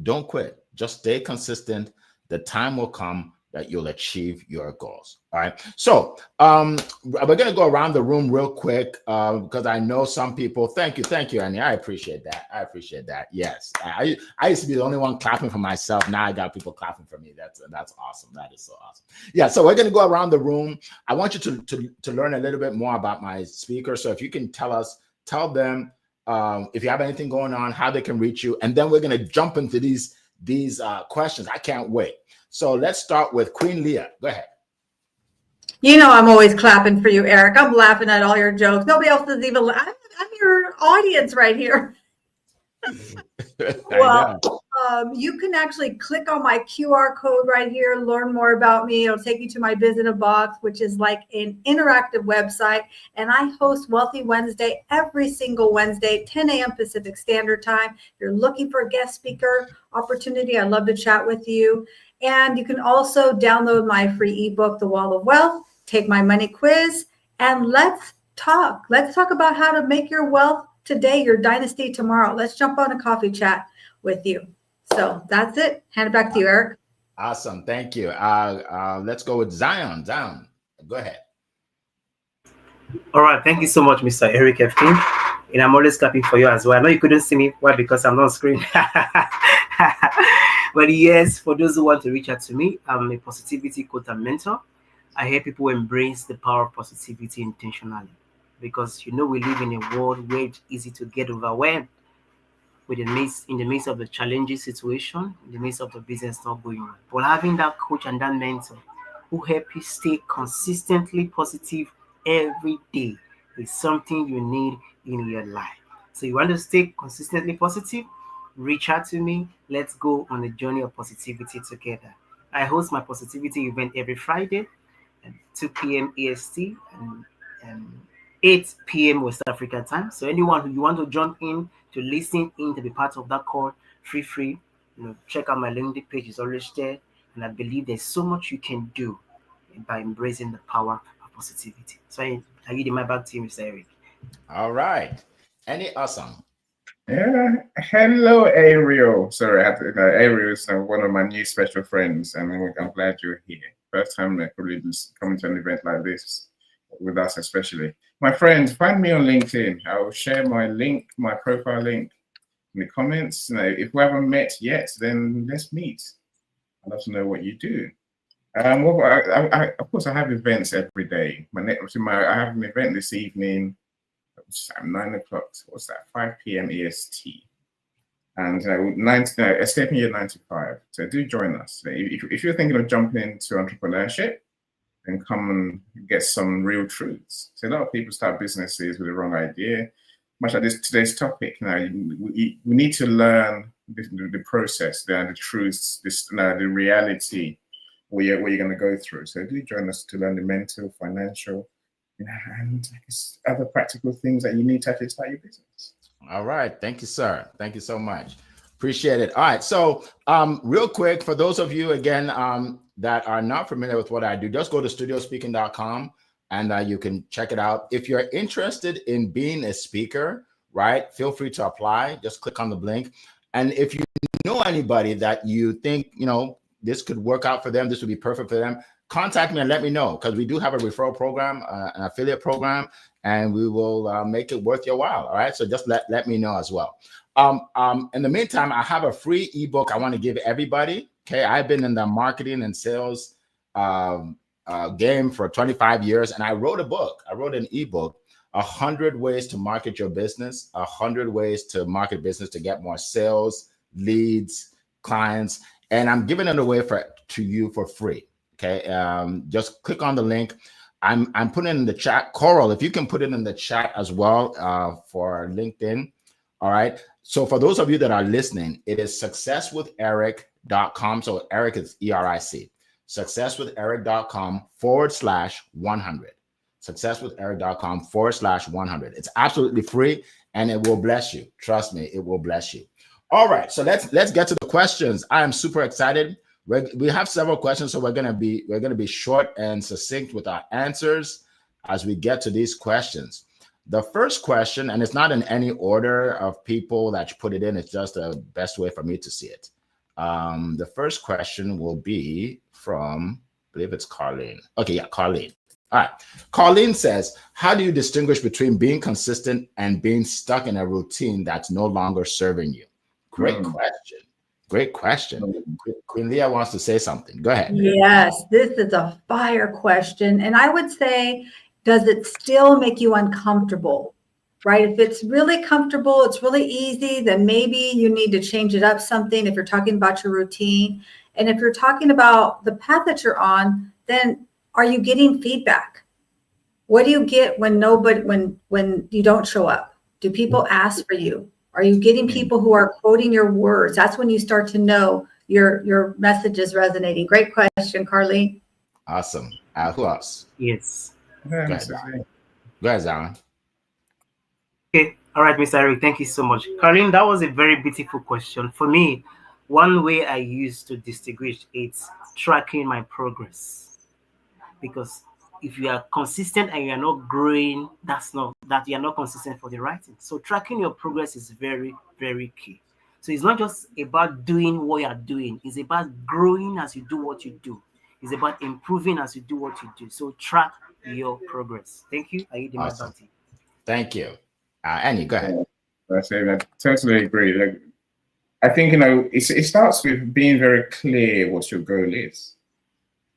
Don't quit. Just stay consistent. The time will come that you'll achieve your goals. All right. So we're going to go around the room real quick because I know some people. Thank you, Annie. I appreciate that. Yes. I used to be the only one clapping for myself. Now I got people clapping for me. That's awesome. That is so awesome. Yeah. So we're going to go around the room. I want you to learn a little bit more about my speaker. So if you can tell them if you have anything going on, how they can reach you, and then we're going to jump into these questions. I can't wait. So let's start with Queen Leah. Go ahead.
You know, I'm always clapping for you, Eric. I'm laughing at all your jokes. Nobody else is even. I'm your audience right here. Well, you can actually click on my QR code right here, learn more about me. It'll take you to my Biz in a Box, which is like an interactive website. And I host Wealthy Wednesday every single Wednesday, 10 a.m. Pacific Standard Time. If you're looking for a guest speaker opportunity, I'd love to chat with you. And you can also download my free ebook, The Wall of Wealth, take my money quiz, and let's talk. Let's talk about how to make your wealth today, your dynasty tomorrow. Let's jump on a coffee chat with you. So that's it. Hand it back to you, Eric.
Awesome. Thank you. Let's go with Zion. Zion, go ahead.
All right. Thank you so much, Mr. Eric F. King. And I'm always clapping for you as well. I know you couldn't see me. Why? Because I'm not on screen. But yes, for those who want to reach out to me, I'm a positivity coach and mentor. I help people embrace the power of positivity intentionally. Because, you know, we live in a world where it's easy to get overwhelmed in the midst of the challenging situation, in the midst of the business not going on. But having that coach and that mentor who help you stay consistently positive every day is something you need in your life. So you want to stay consistently positive? Reach out to me. Let's go on a journey of positivity together. I host my positivity event every Friday at 2 p.m. EST and 8 p.m. West Africa time. So anyone who you want to jump in to listen in to be part of that call, free. Check out my LinkedIn page. It's always there. And I believe there's so much you can do by embracing the power of positivity. So I give my back to you, Mr. Eric.
All right. Any awesome.
Yeah. Hello, Ariel. Sorry, Ariel is one of my new special friends, and I'm glad you're here. First time I probably just coming to an event like this with us, especially. My friends, find me on LinkedIn. I will share my link, my profile link, in the comments. If we haven't met yet, then let's meet. I'd love to know what you do. Of course, I have events every day. I have an event this evening. 9 o'clock. What's that? 5 p.m. EST. And escaping year 95. So do join us. If you're thinking of jumping into entrepreneurship, then come and get some real truths. So a lot of people start businesses with the wrong idea. Much like today's topic, we need to learn the process, the truths, the reality, what you're going to go through. So do join us to learn the mental, financial, and other practical things that you need to actually start your business.
All right. Thank you, sir. Thank you so much. Appreciate it. All right. So real quick, for those of you, again, that are not familiar with what I do, just go to studiospeaking.com and you can check it out. If you're interested in being a speaker, right, feel free to apply. Just click on the link. And if you know anybody that you think, this could work out for them, this would be perfect for them, contact me and let me know, because we do have a referral program, an affiliate program, and we will make it worth your while. All right. So just let me know as well. In the meantime, I have a free ebook I want to give everybody. Okay. I've been in the marketing and sales game for 25 years, and I wrote a book. I wrote an ebook, 100 ways to market your business, 100 ways to market business to get more sales, leads, clients, and I'm giving it away to you for free. Okay, just click on the link. I'm putting it in the chat. Coral, if you can put it in the chat as well for LinkedIn. All right. So for those of you that are listening, it is successwitheric.com. So Eric is ERIC. Successwitheric.com/100. Successwitheric.com/100. It's absolutely free and it will bless you. Trust me, it will bless you. All right. So let's get to the questions. I am super excited We have several questions, so we're gonna be short and succinct with our answers as we get to these questions. The first question, and it's not in any order of people that you put it in, it's just the best way for me to see it. The first question will be from, I believe it's Carlene. Okay, yeah, Carlene. All right. Carlene says, how do you distinguish between being consistent and being stuck in a routine that's no longer serving you? Great question. Great question. Queen Leah wants to say something. Go ahead.
Yes, this is a fire question. And I would say, does it still make you uncomfortable? Right? If it's really comfortable, it's really easy, then maybe you need to change it up something if you're talking about your routine. And if you're talking about the path that you're on, then are you getting feedback? What do you get when when you don't show up? Do people ask for you? Are you getting people who are quoting your words? That's when you start to know your message is resonating. Great question, Carlene.
Awesome. Who else?
Yes.
Go ahead, Zion.
Okay. All right, Mr. Eric, thank you so much. Carlene, that was a very beautiful question. For me, one way I use to distinguish it's tracking my progress. Because if you are consistent and you are not growing, that you are not consistent for the right thing. So tracking your progress is very, very key. So it's not just about doing what you are doing. It's about growing as you do what you do. It's about improving as you do what you do. So track your progress. Thank you.
Awesome. Thank you. Annie, go ahead.
I totally agree. Like, I think, it starts with being very clear what your goal is.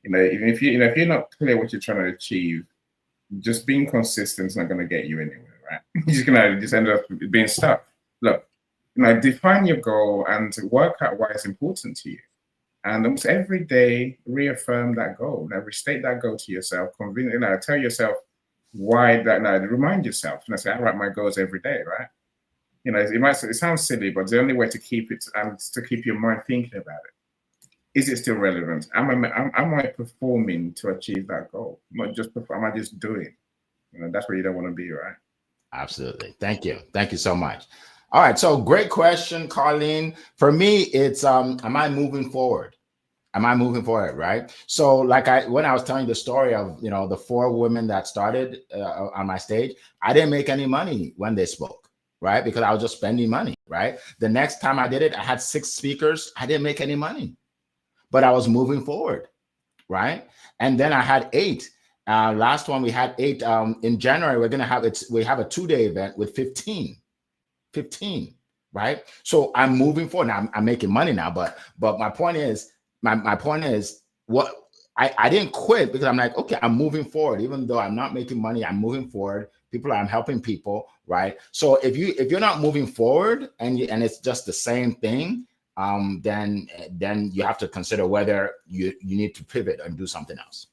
Even if you're not clear what you're trying to achieve, just being consistent is not going to get you anywhere, right? You're going to just end up being stuck. Look, define your goal and work out why it's important to you. And almost every day, reaffirm that goal. Restate that goal to yourself. Tell yourself why that. Remind yourself. Say, I write my goals every day, right? It sounds silly, but the only way to keep it and to keep your mind thinking about it. Is it still relevant? Am I performing to achieve that goal? Not just perform. Am I just doing? That's where you don't want to be, right?
Absolutely. Thank you. Thank you so much. All right. So great question, Carlene. For me, it's am I moving forward? Am I moving forward? Right. So when I was telling the story of the 4 women that started on my stage, I didn't make any money when they spoke, right? Because I was just spending money, right? The next time I did it, I had 6 speakers. I didn't make any money. But I was moving forward, right? And then I had 8. Last one we had 8. In January we have a 2-day event with 15, right? So I'm moving forward. Now I'm making money now, but my point is what I didn't quit because I'm like, okay, I'm moving forward. Even though I'm not making money, I'm moving forward. I'm helping people, right? So if you're not moving forward and it's just the same thing, then you have to consider whether you need to pivot and do something else.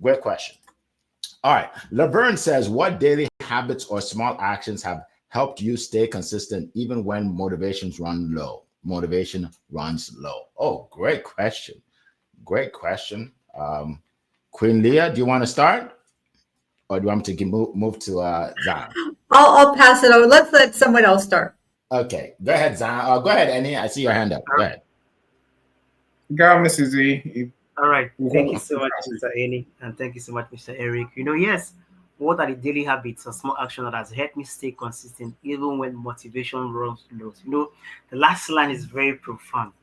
Great question. All right. Laverne says, what daily habits or small actions have helped you stay consistent even when motivation runs low? Oh, great question. Great question. Queen Leah, do you want to start? Or do you want me to move to Zion?
I'll pass it over. Let's let someone else start.
Okay, go ahead, Zion. Go ahead, Annie. I see your hand up. Go ahead.
Go, Mrs. Z.
All right. Thank you so much, Mr. Annie, and thank you so much, Mr. Eric. Yes, what are the daily habits or small action that has helped me stay consistent even when motivation runs low? The last line is very profound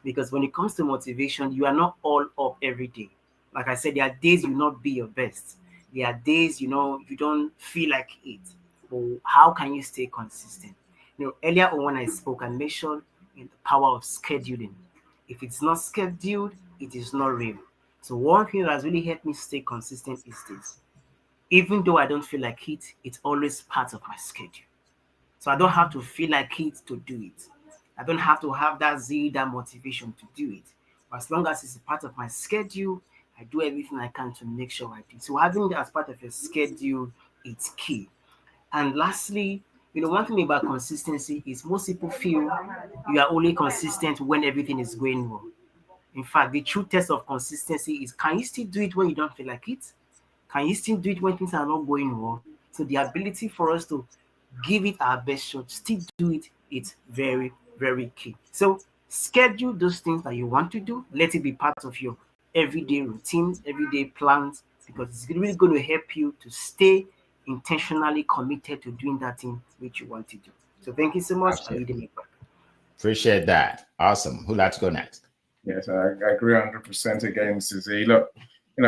because when it comes to motivation, you are not all up every day. Like I said, there are days you not be your best. There are days, you don't feel like it. But how can you stay consistent? Earlier on when I spoke, I mentioned the power of scheduling. If it's not scheduled, it is not real. So one thing that has really helped me stay consistent is this. Even though I don't feel like it, it's always part of my schedule. So I don't have to feel like it to do it. I don't have to have that zeal, that motivation to do it. But as long as it's a part of my schedule, I do everything I can to make sure I do. So having that as part of your schedule, it's key. And lastly, one thing about consistency is most people feel you are only consistent when everything is going well. In fact, the true test of consistency is, can you still do it when you don't feel like it? Can you still do it when things are not going well? So the ability for us to give it our best shot, still do it, it's very, very key. So Schedule those things that you want to do. Let it be part of your everyday routines, everyday plans, because it's really going to help you to stay intentionally committed to doing that thing which you want to do. So thank you so much.
Absolutely. Appreciate that. Awesome. Who'd like to go next?
Yes, I agree 100% again, Susie. Look,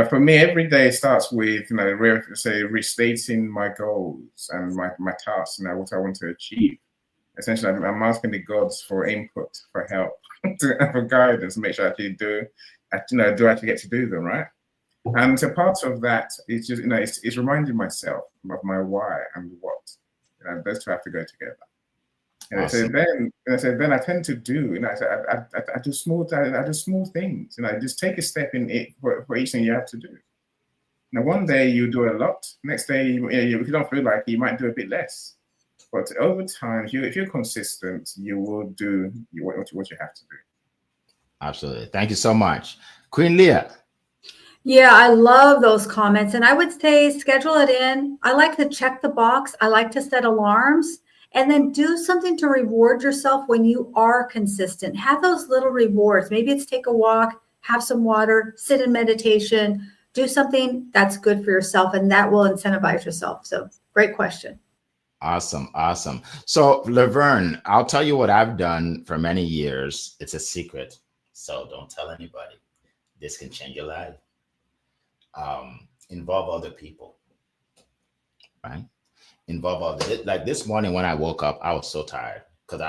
for me, every day starts with, restating my goals and my tasks, what I want to achieve. Essentially, I'm asking the gods for input, for help, for guidance, make sure I actually do I actually get to do them, right? And so part of that is just, it's reminding myself of my why and what. Those two have to go together. And awesome. then I tend to do, I do small things. Just take a step in it for each thing you have to do. Now, one day you do a lot. Next day, if you don't feel like it, you might do a bit less. But over time, if you're consistent, you will do what you have to do.
Absolutely. Thank you so much. Queen Leah.
Yeah, I love those comments. And I would say schedule it in. I like to check the box. I like to set alarms. And then do something to reward yourself when you are consistent. Have those little rewards. Maybe it's take a walk, have some water, sit in meditation, do something that's good for yourself, and that will incentivize yourself. So great question.
Awesome. Awesome. So Laverne, I'll tell you what I've done for many years. It's a secret, so don't tell anybody. This can change your life. Involve other people, right? Involve other. Like this morning when I woke up, I was so tired because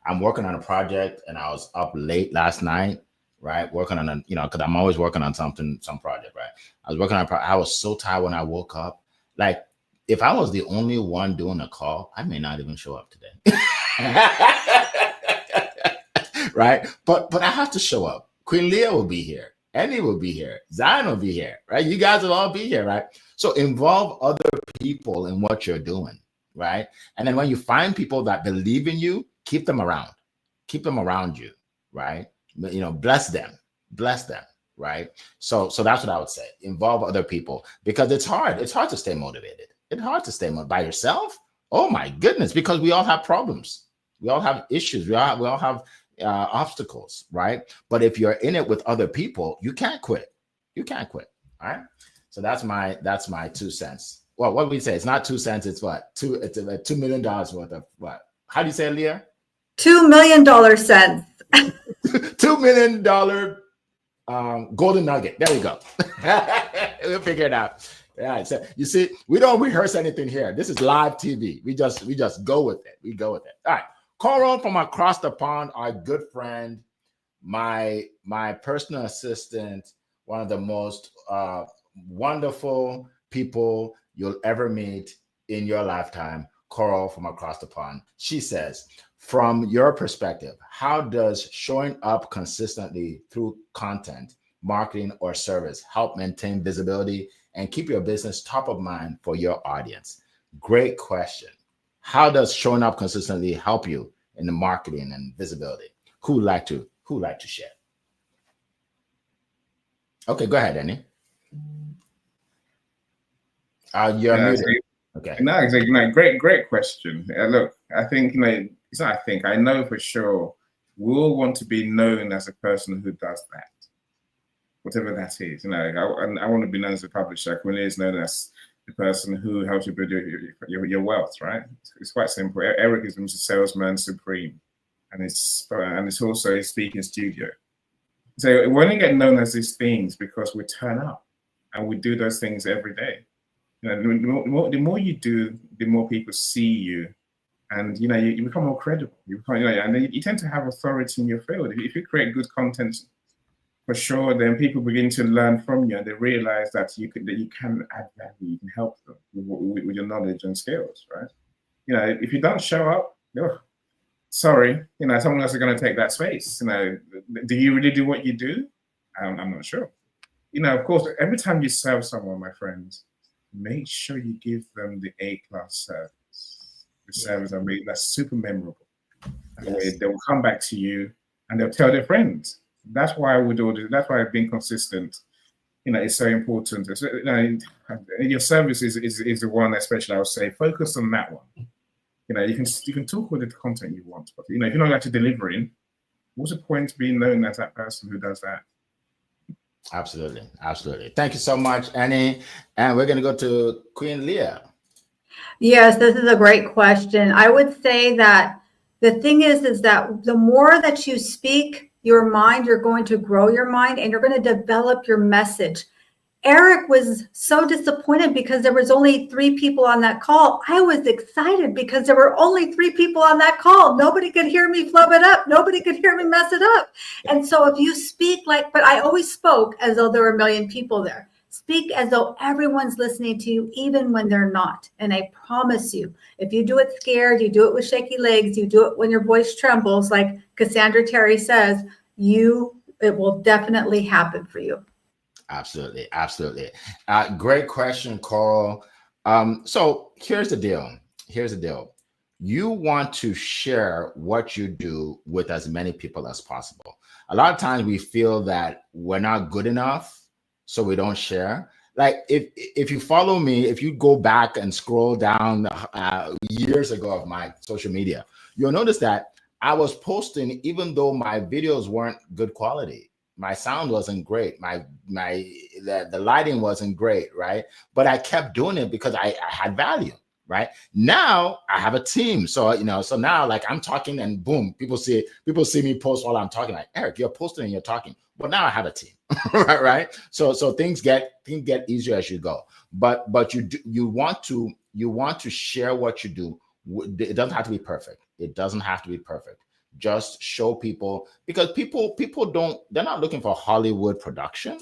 I'm working on a project and I was up late last night, right? Working on because I'm always working on some project, right? I was working on I was so tired when I woke up. Like if I was the only one doing a call, I may not even show up today. Right? But I have to show up. Queen Leah will be here. Annie will be here. Zion will be here, right? You guys will all be here, right? So involve other people in what you're doing, right? And then when you find people that believe in you, keep them around. Keep them around you, right? Bless them, right? So that's what I would say. Involve other people because it's hard. It's hard to stay motivated. It's hard to stay motivated by yourself. Oh my goodness, because we all have problems. We all have issues. We all have obstacles, right? But if you're in it with other people, you can't quit. You can't quit. All right. So that's my 2 cents. Well, what we say? It's not 2 cents. It's what? It's $2 million worth of what? How do you say it, Leah?
$2 million cents.
$2 million golden nugget. There we go. We'll figure it out. Yeah. So you see, we don't rehearse anything here. This is live TV. We just go with it. We go with it. All right. Coral from across the pond, our good friend, my personal assistant, one of the most wonderful people you'll ever meet in your lifetime, Coral from across the pond. She says, from your perspective, how does showing up consistently through content, marketing, or service help maintain visibility and keep your business top of mind for your audience? Great question. How does showing up consistently help you in the marketing and visibility? Who would like to share? Okay, go ahead, Annie. You're muted. Okay.
No, exactly. Great question. Look, I think it's not. I think I know for sure. We'll want to be known as a person who does that, whatever that is. I want to be known as a publisher. Queen is known as the person who helps you build your wealth, right? It's quite simple. Eric is a salesman supreme, and it's also a speaking studio. So we only get known as these things because we turn up and we do those things every day. The more you do, the more people see you, and you become more credible. You become, and you tend to have authority in your field. If you create good content, for sure, then people begin to learn from you, and they realize that you can add value, you can help them with your knowledge and skills, right? If you don't show up, sorry, someone else is going to take that space. Do you really do what you do? I'm not sure. Of course, every time you serve someone, my friends, make sure you give them the A-class service. The service that's super memorable. Yes. They will come back to you and they'll tell their friends. That's why I would order. That's why being consistent, is so important. Your service is the one, especially I would say, focus on that one. You can talk with the content you want, but if you're not actually delivering, what's the point being known as that person who does that?
Absolutely. Absolutely. Thank you so much, Annie. And we're going to go to Queen Leah.
Yes, this is a great question. I would say that the thing is that the more that you speak your mind, you're going to grow your mind and you're going to develop your message. Eric was so disappointed because there was only 3 people on that call. I was excited because there were only 3 people on that call. Nobody could hear me flub it up. Nobody could hear me mess it up. And so if you speak but I always spoke as though there were a million people there. Speak as though everyone's listening to you, even when they're not. And I promise you, if you do it scared, you do it with shaky legs, you do it when your voice trembles, like Cassandra Terry says, it will definitely happen for you.
Absolutely. Absolutely. Great question, Coral. So here's the deal. You want to share what you do with as many people as possible. A lot of times we feel that we're not good enough, so we don't share. Like if you follow me, if you go back and scroll down years ago of my social media, you'll notice that I was posting even though my videos weren't good quality. My sound wasn't great. The lighting wasn't great, right? But I kept doing it because I had value, right? Now I have a team, so so now like I'm talking and boom, people see me post while I'm talking. Like, Eric, you're posting and you're talking. But now I have a team, right? So things get easier as you go. But you want to share what you do. It doesn't have to be perfect. Just show people, because people they're not looking for Hollywood production.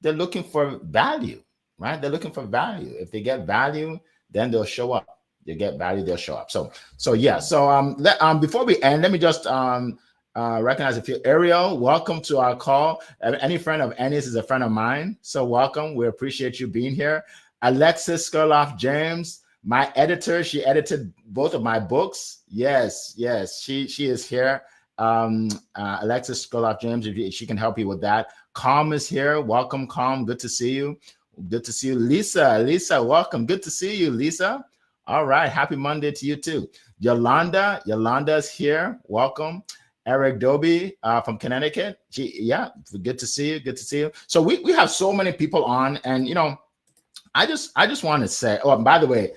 They're looking for value, right? They're looking for value. If they get value, then they'll show up. They get value, they'll show up. So yeah. So before we end, let me just recognize a few. Ariel, welcome to our call. Any friend of Annie's is a friend of mine. So welcome. We appreciate you being here. Alexis Skurloff James, my editor, she edited both of my books. Yes, she is here. Alexis Skurloff James, if she can help you with that. Calm is here. Welcome, Calm. Good to see you. Lisa, welcome. Good to see you, Lisa. All right. Happy Monday to you too. Yolanda's here. Welcome. Eric Doby from Connecticut. Good to see you. So we have so many people on, and I just want to say, oh, and by the way,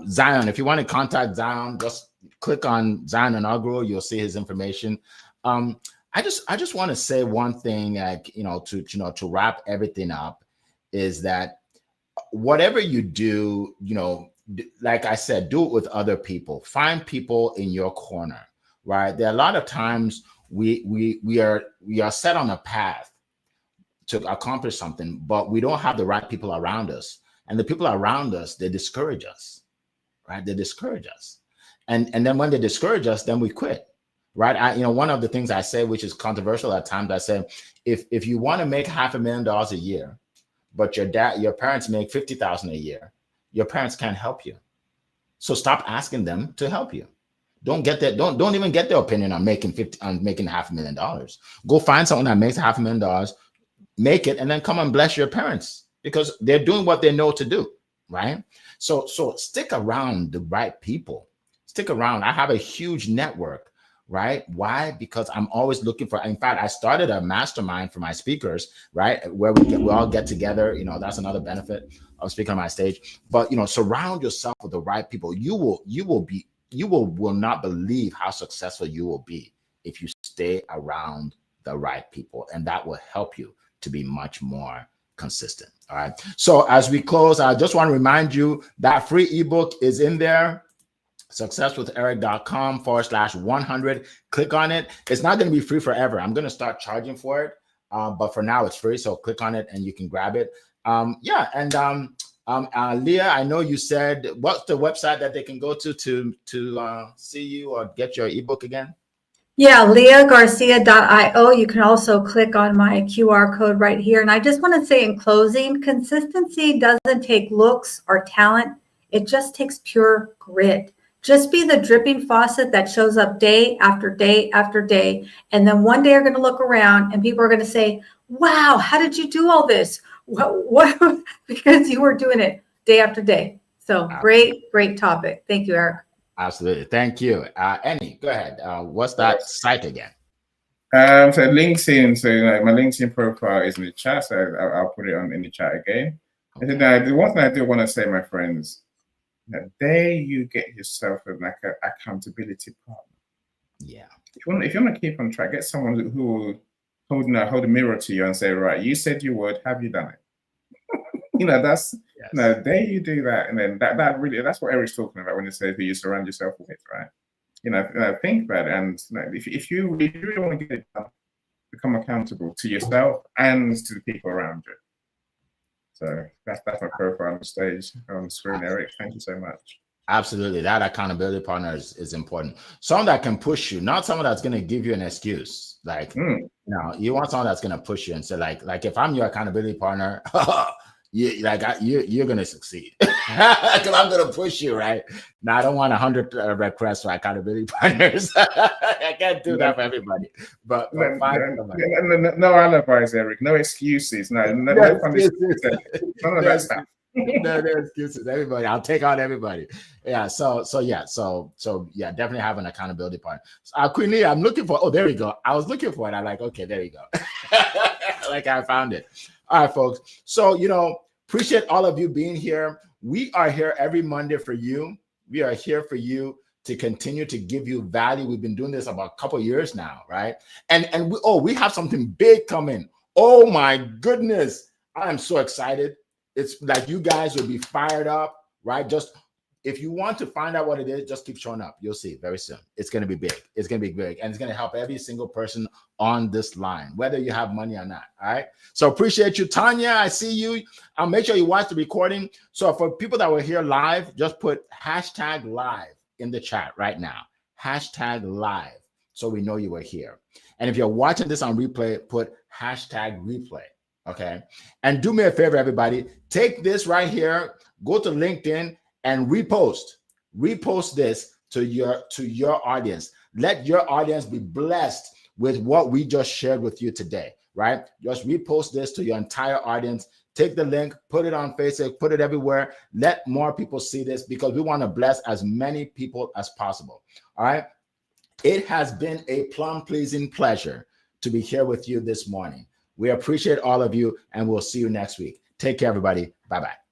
Zion, if you want to contact Zion, just click on Zion Inaugural. You'll see his information. I just want to say one thing, like, to wrap everything up, is that whatever you do, like I said, do it with other people. Find people in your corner, right? There are a lot of times we are set on a path to accomplish something, but we don't have the right people around us. And the people around us, they discourage us, right? They discourage us. And then when they discourage us, then we quit, right? One of the things I say, which is controversial at times, I say, if you want to make $500,000 a year, but your parents make $50,000 a year, your parents can't help you. So stop asking them to help you. Don't even get their opinion on making $500,000. Go find someone that makes $500,000, make it, and then come and bless your parents, because they're doing what they know to do, right? So stick around the right people. Stick around. I have a huge network, right? Why? Because I'm always looking for. In fact, I started a mastermind for my speakers, right, where we all get together. That's another benefit of speaking on my stage. But surround yourself with the right people. You will not believe how successful you will be if you stay around the right people, and that will help you to be much more consistent. All right. So as we close, I just want to remind you that free ebook is in there. successwitheric.com/100. Click on it. It's not going to be free forever. I'm going to start charging for it. But for now it's free. So click on it and you can grab it. Leah, I know you said, what's the website that they can go to see you or get your ebook again?
Yeah, leahgarcia.io. You can also click on my QR code right here. And I just want to say in closing, consistency doesn't take looks or talent. It just takes pure grit. Just be the dripping faucet that shows up day after day after day. And then one day you're going to look around and people are going to say, wow, how did you do all this? What? Because you were doing it day after day. So great topic. Thank you, Eric.
Absolutely. Thank you. Annie, go ahead. What's that site again?
So LinkedIn, so my LinkedIn profile is in the chat, so I'll put it on in the chat again.
Okay.
And then the one thing I do want to say, my friends, that there you get yourself like an accountability partner.
Yeah.
If you want to keep on track, get someone who will hold a mirror to you and say, right, you said you would, have you done it? That's
Yes.
there you do that, and then that really, that's what Eric's talking about when he says who you surround yourself with, right? Think about it, and if you really want to get it done, become accountable to yourself and to the people around you. So that's my profile on the stage on screen, Eric. Thank you so much.
Absolutely. That accountability partner is important. Someone that can push you, not someone that's going to give you an excuse. Like, you want someone that's going to push you and say, like if I'm your accountability partner, you're going to succeed because I'm going to push you, right? Now, I don't want 100 requests for accountability partners. I can't do that for everybody. But
no alibis, Eric. No excuses. No excuses. None of that stuff.
No excuses. Everybody, I'll take on everybody. Yeah. So definitely have an accountability partner. Queenie, I'm looking for. Oh, there we go. I was looking for it. I'm like, okay, there you go. Like I found it. All right, folks. So appreciate all of you being here. We are here every Monday for you. We are here for you to continue to give you value. We've been doing this about a couple of years now, right? And we have something big coming. Oh my goodness. I am so excited. It's like you guys will be fired up, right? Just if you want to find out what it is, just keep showing up. You'll see very soon. It's going to be big. It's going to be big. And it's going to help every single person on this line, whether you have money or not. All right. So appreciate you. Tanya, I see you. I'll make sure you watch the recording. So for people that were here live, just put #live in the chat right now. #live. So we know you were here. And if you're watching this on replay, put #replay. Okay. And do me a favor, everybody. Take this right here, go to LinkedIn and repost this to your audience. Let your audience be blessed with what we just shared with you today, right? Just repost this to your entire audience. Take the link, put it on Facebook, put it everywhere. Let more people see this because we want to bless as many people as possible. All right. It has been a plum-pleasing pleasure to be here with you this morning. We appreciate all of you, and we'll see you next week. Take care, everybody. Bye-bye.